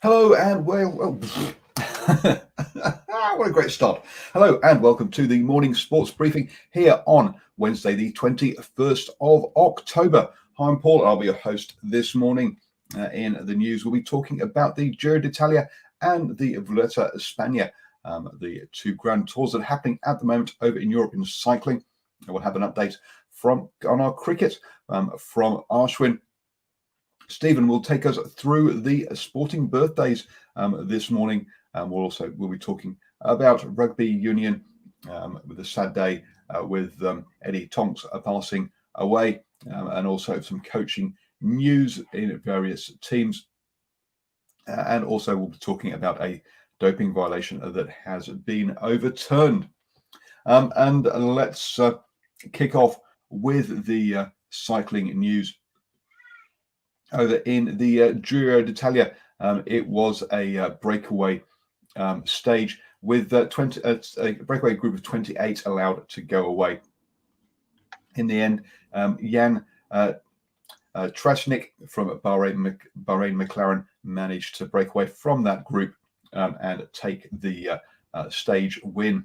Hello and what a great start. Hello and welcome to the morning sports briefing here on Wednesday, the 21st of October. Hi, I'm Paul. I'll be your host this morning. In the news, we'll be talking about the Giro d'Italia and the Vuelta a España, the two Grand Tours that are happening at the moment over in Europe in cycling. We'll have an update on our cricket from Ashwin. Stephen will take us through the sporting birthdays this morning. We'll be talking about rugby union with a sad day with Eddie Tonks passing away, and also some coaching news in various teams. And also we'll be talking about a doping violation that has been overturned. And let's kick off with the cycling news. Over in the Giro d'Italia, it was a breakaway stage with a breakaway group of 28 allowed to go away. In the end, Jan Trasnik from Bahrain McLaren managed to break away from that group and take the stage win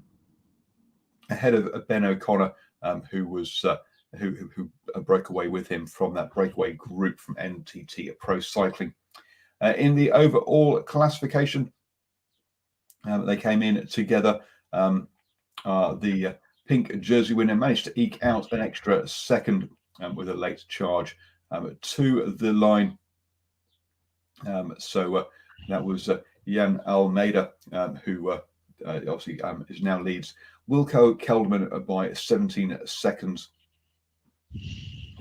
ahead of Ben O'Connor, who broke away with him from that breakaway group from NTT Pro Cycling. In the overall classification, they came in together. The pink jersey winner managed to eke out an extra second with a late charge to the line. So that was Jan Almeida, who obviously is now leads Wilco Kelderman by 17 seconds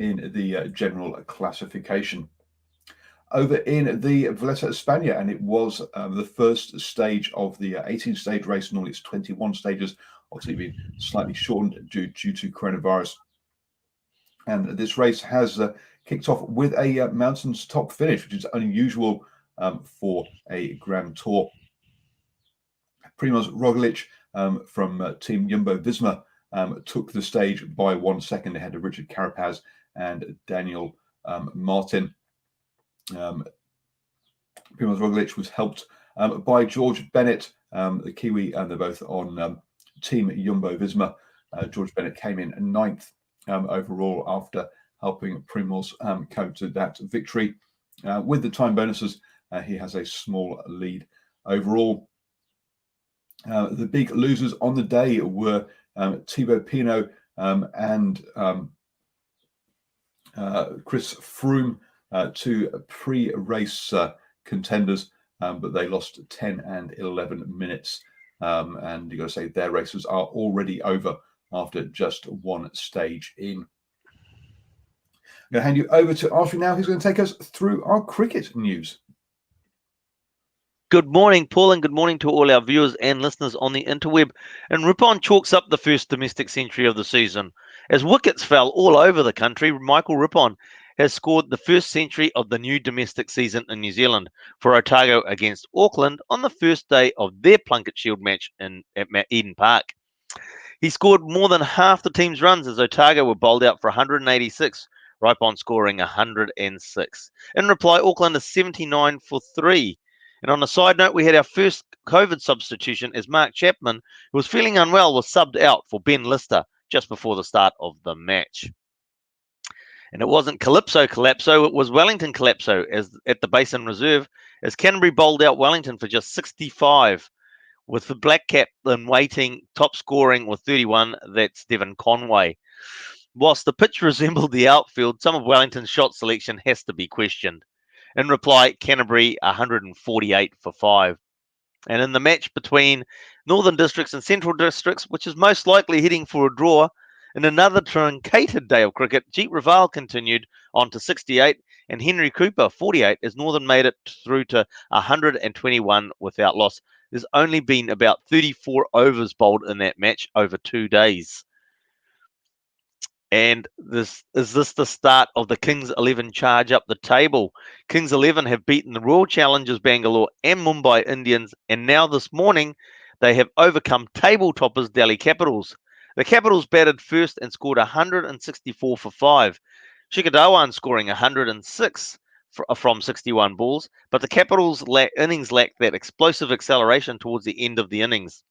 in the general classification. Over in the Vuelta a España, and it was the first stage of the 18-stage race. Normally it's 21 stages, obviously been slightly shortened due to coronavirus. And this race has kicked off with a mountains top finish, which is unusual for a Grand Tour. Primoz Roglic from Team Jumbo-Visma took the stage by 1 second ahead of Richard Carapaz and Daniel Martin. Primoz Roglic was helped by George Bennett, the Kiwi, and they're both on Team Jumbo-Visma. George Bennett came in ninth overall after helping Primoz come to that victory. With the time bonuses, he has a small lead overall. The big losers on the day were Thibaut Pinot and Chris Froome, two pre-race contenders, but they lost 10 and 11 minutes. And you've got to say their races are already over after just one stage in. I'm going to hand you over to Archie now, who's going to take us through our cricket news. Good morning, Paul, and good morning to all our viewers and listeners on the interweb. And Ripon chalks up the first domestic century of the season. As wickets fell all over the country, Michael Ripon has scored the first century of the new domestic season in New Zealand for Otago against Auckland on the first day of their Plunket Shield match at Eden Park. He scored more than half the team's runs as Otago were bowled out for 186, Ripon scoring 106. In reply, Auckland is 79 for 3. And on a side note, we had our first COVID substitution as Mark Chapman, who was feeling unwell, was subbed out for Ben Lister just before the start of the match. And it wasn't Calypso Collapso, it was Wellington Collapso at the Basin Reserve, as Canterbury bowled out Wellington for just 65, with the Black Cap then waiting, top scoring with 31, that's Devon Conway. Whilst the pitch resembled the outfield, some of Wellington's shot selection has to be questioned. In reply, Canterbury 148 for 5. And in the match between Northern Districts and Central Districts, which is most likely heading for a draw, in another truncated day of cricket, Jeet Raval continued on to 68 and Henry Cooper 48 as Northern made it through to 121 without loss. There's only been about 34 overs bowled in that match over 2 days. And is this the start of the Kings 11 charge up the table? Kings 11 have beaten the Royal Challengers Bangalore and Mumbai Indians, and now this morning they have overcome table toppers Delhi Capitals. The Capitals batted first and scored 164 for 5. Shikhar Dhawan scoring 106 from 61 balls, but the Capitals' innings lacked that explosive acceleration towards the end of the innings.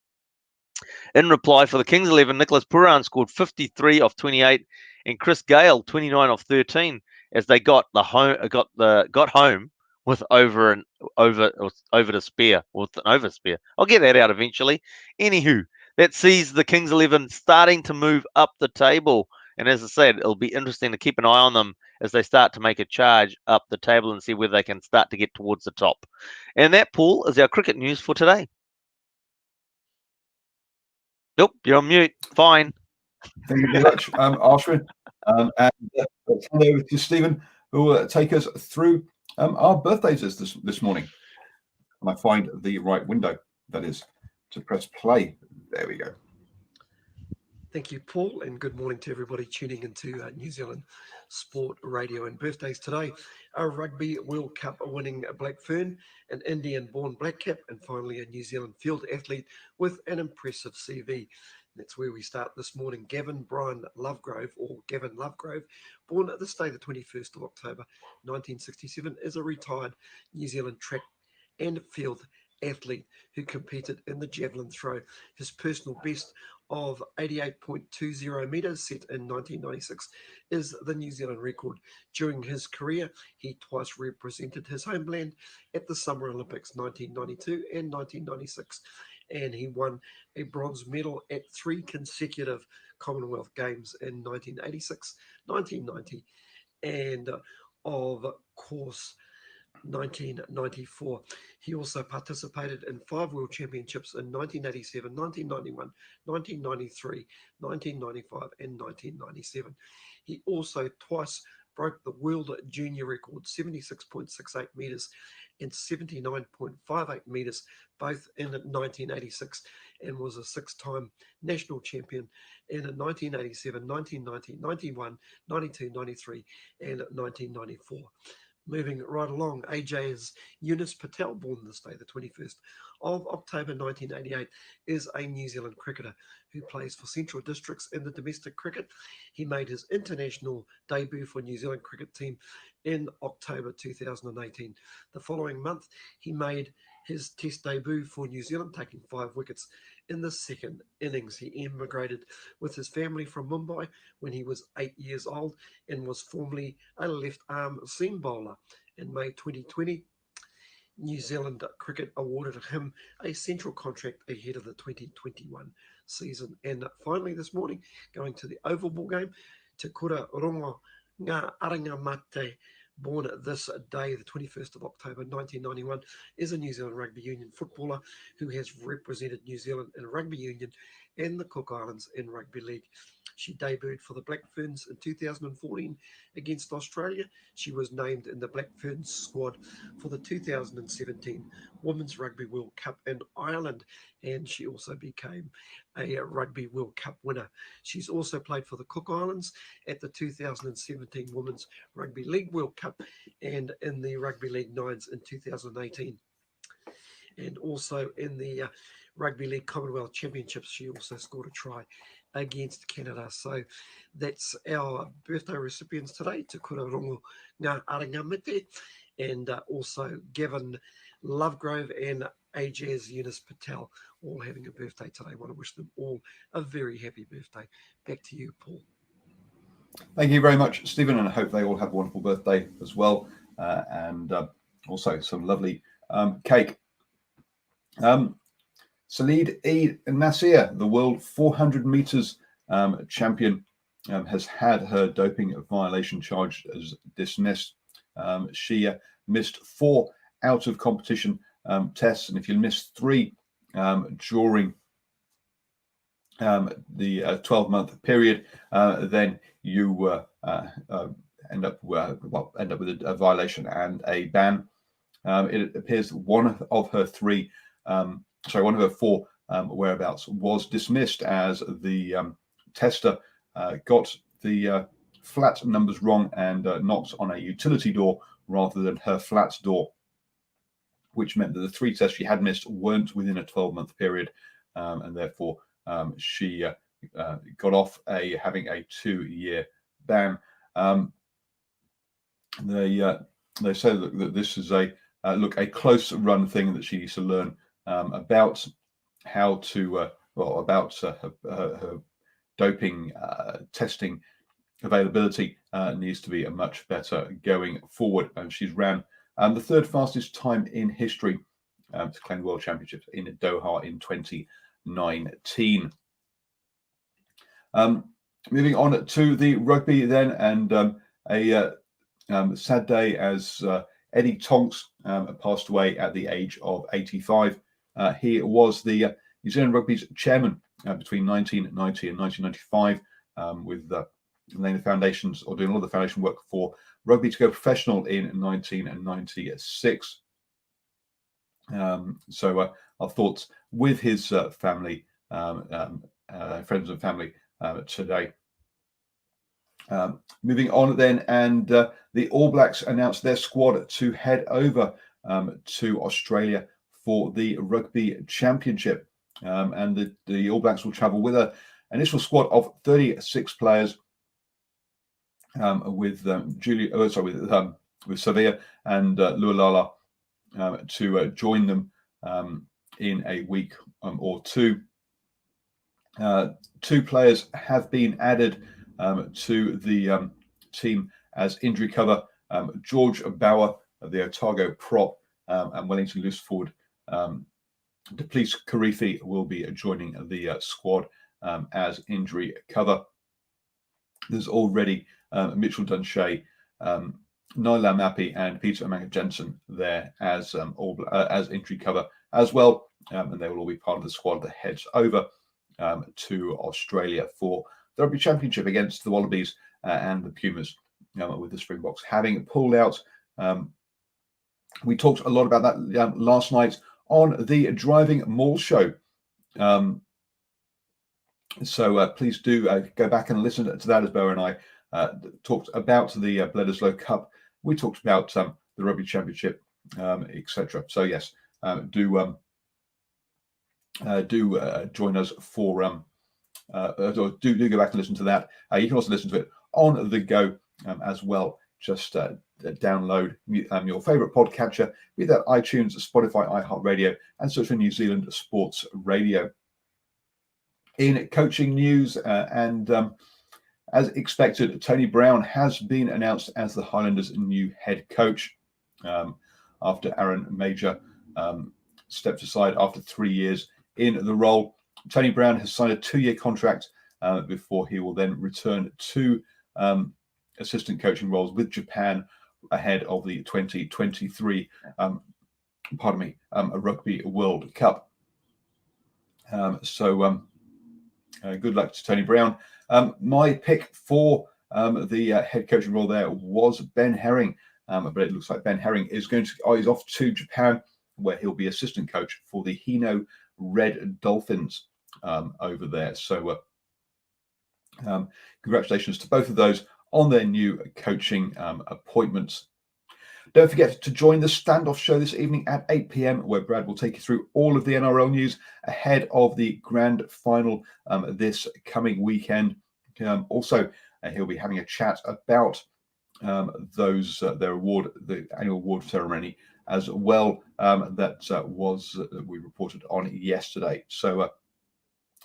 In reply, for the Kings 11, Nicholas Pooran scored 53 off 28, and Chris Gale 29 off 13 as they got home with over to spare or with an over spare. I'll get that out eventually. Anywho, that sees the Kings 11 starting to move up the table. And as I said, it'll be interesting to keep an eye on them as they start to make a charge up the table and see whether they can start to get towards the top. And that, Paul, is our cricket news for today. Nope, you're on mute. Fine. Thank you very much, Ashwin. And let's hand over to Stephen, who will take us through our birthdays this morning. And I find the right window, that is, to press play. There we go. Thank you, Paul, and good morning to everybody tuning into New Zealand Sport Radio and birthdays today. A Rugby World Cup winning Black Fern, an Indian-born black cap, and finally a New Zealand field athlete with an impressive CV. That's where we start this morning. Gavin Brian Lovegrove, or Gavin Lovegrove, born this day, the 21st of October, 1967, is a retired New Zealand track and field athlete who competed in the javelin throw. His personal best of 88.20 metres set in 1996 is the New Zealand record. During his career, he twice represented his homeland at the Summer Olympics 1992 and 1996, and he won a bronze medal at 3 consecutive Commonwealth Games in 1986, 1990, and of course 1994. He also participated in 5 World Championships in 1987, 1991, 1993, 1995, and 1997. He also twice broke the world junior record, 76.68 metres and 79.58 metres, both in 1986, and was a 6-time national champion in 1987, 1990, 91, 92, 93, and 1994. Moving right along, AJ's Eunice Patel, born this day, the 21st of October 1988, is a New Zealand cricketer who plays for Central Districts in the domestic cricket. He made his international debut for New Zealand cricket team in October 2018. The following month, he made his test debut for New Zealand, taking 5 wickets in the second innings. He emigrated with his family from Mumbai when he was 8 years old and was formerly a left-arm seam bowler. In May 2020, New Zealand Cricket awarded him a central contract ahead of the 2021 season. And finally this morning, going to the Oval Ball game, Te Kura Rongo Ngā Aranga Mate, born this day, the 21st of October 1991, is a New Zealand Rugby Union footballer who has represented New Zealand in Rugby Union and the Cook Islands in Rugby League. She debuted for the Black Ferns in 2014 against Australia. She was named in the Black Ferns squad for the 2017 Women's Rugby World Cup in Ireland, and she also became a Rugby World Cup winner. She's also played for the Cook Islands at the 2017 Women's Rugby League World Cup and in the Rugby League Nines in 2018. And also in the Rugby League Commonwealth Championships, she also scored a try against Canada. So that's our birthday recipients today, Te Kura Rongo Ngā Aranga Mate, and also Gavin Lovegrove and AJ's Eunice Patel, all having a birthday today. I want to wish them all a very happy birthday. Back to you, Paul. Thank you very much, Stephen, and I hope they all have a wonderful birthday as well, and also some lovely cake. Salid Eid Nasir, the world 400 meters champion, has had her doping violation charge as dismissed. She missed 4 out of competition tests, and if you miss 3 during the 12-month period, then you end up with a violation and a ban. It appears one of her 4 whereabouts was dismissed as the tester got the flat numbers wrong and knocked on a utility door rather than her flat door, which meant that the 3 tests she had missed weren't within a 12-month period, and therefore she got off having a 2-year ban. The they say that this is a close run thing that she needs to learn about how to about her doping testing availability needs to be a much better going forward. And she's ran the third fastest time in history to claim the World Championships in Doha in 2019. Moving on to the rugby then, and a sad day as Eddie Tonks passed away at the age of 85. He was the New Zealand Rugby's chairman between 1990 and 1995, with laying the foundations or doing all the foundation work for rugby to go professional in 1996. So our thoughts with his family, friends and family today. Moving on then, and the All Blacks announced their squad to head over to Australia for the Rugby Championship. And the All Blacks will travel with an initial squad of 36 players, with Savia and Lualala to join them in a week or two. Two players have been added to the team as injury cover. George Bauer, the Otago prop, and Wellington loose forward Duplessis Karifi will be joining the squad as injury cover. There's already Mitchell Dunshea, Nyla Mappy, and Peter Amaka Jensen there as injury cover as well, and they will all be part of the squad that heads over to Australia for the Rugby Championship against the Wallabies and the Pumas, with the Springboks having pulled out. We talked a lot about that last night on the Driving Mall show. So please do go back and listen to that, as Bo and I talked about the Bledisloe Cup. We talked about the Rugby Championship, etc. So yes, do join us for do go back and listen to that. You can also listen to it on the go as well. Just download your favorite podcatcher, be that iTunes, Spotify, iHeartRadio, and search for New Zealand Sports Radio. In coaching news, and as expected, Tony Brown has been announced as the Highlanders' new head coach after Aaron Major stepped aside after 3 years in the role. Tony Brown has signed a 2-year contract before he will then return to assistant coaching roles with Japan ahead of the 2023 Rugby World Cup. Good luck to Tony Brown. My pick for the head coaching role there was Ben Herring, but it looks like Ben Herring is is off to Japan, where he'll be assistant coach for the Hino Red Dolphins over there. So congratulations to both of those on their new coaching appointments. Don't forget to join the Standoff show this evening at 8 p.m, where Brad will take you through all of the NRL news ahead of the grand final this coming weekend. Also, he'll be having a chat about their award, the annual award ceremony, as well. We reported on yesterday. So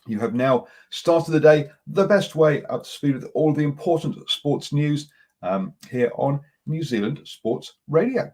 you have now started the day the best way, up to speed with all the important sports news here on New Zealand Sports Radio.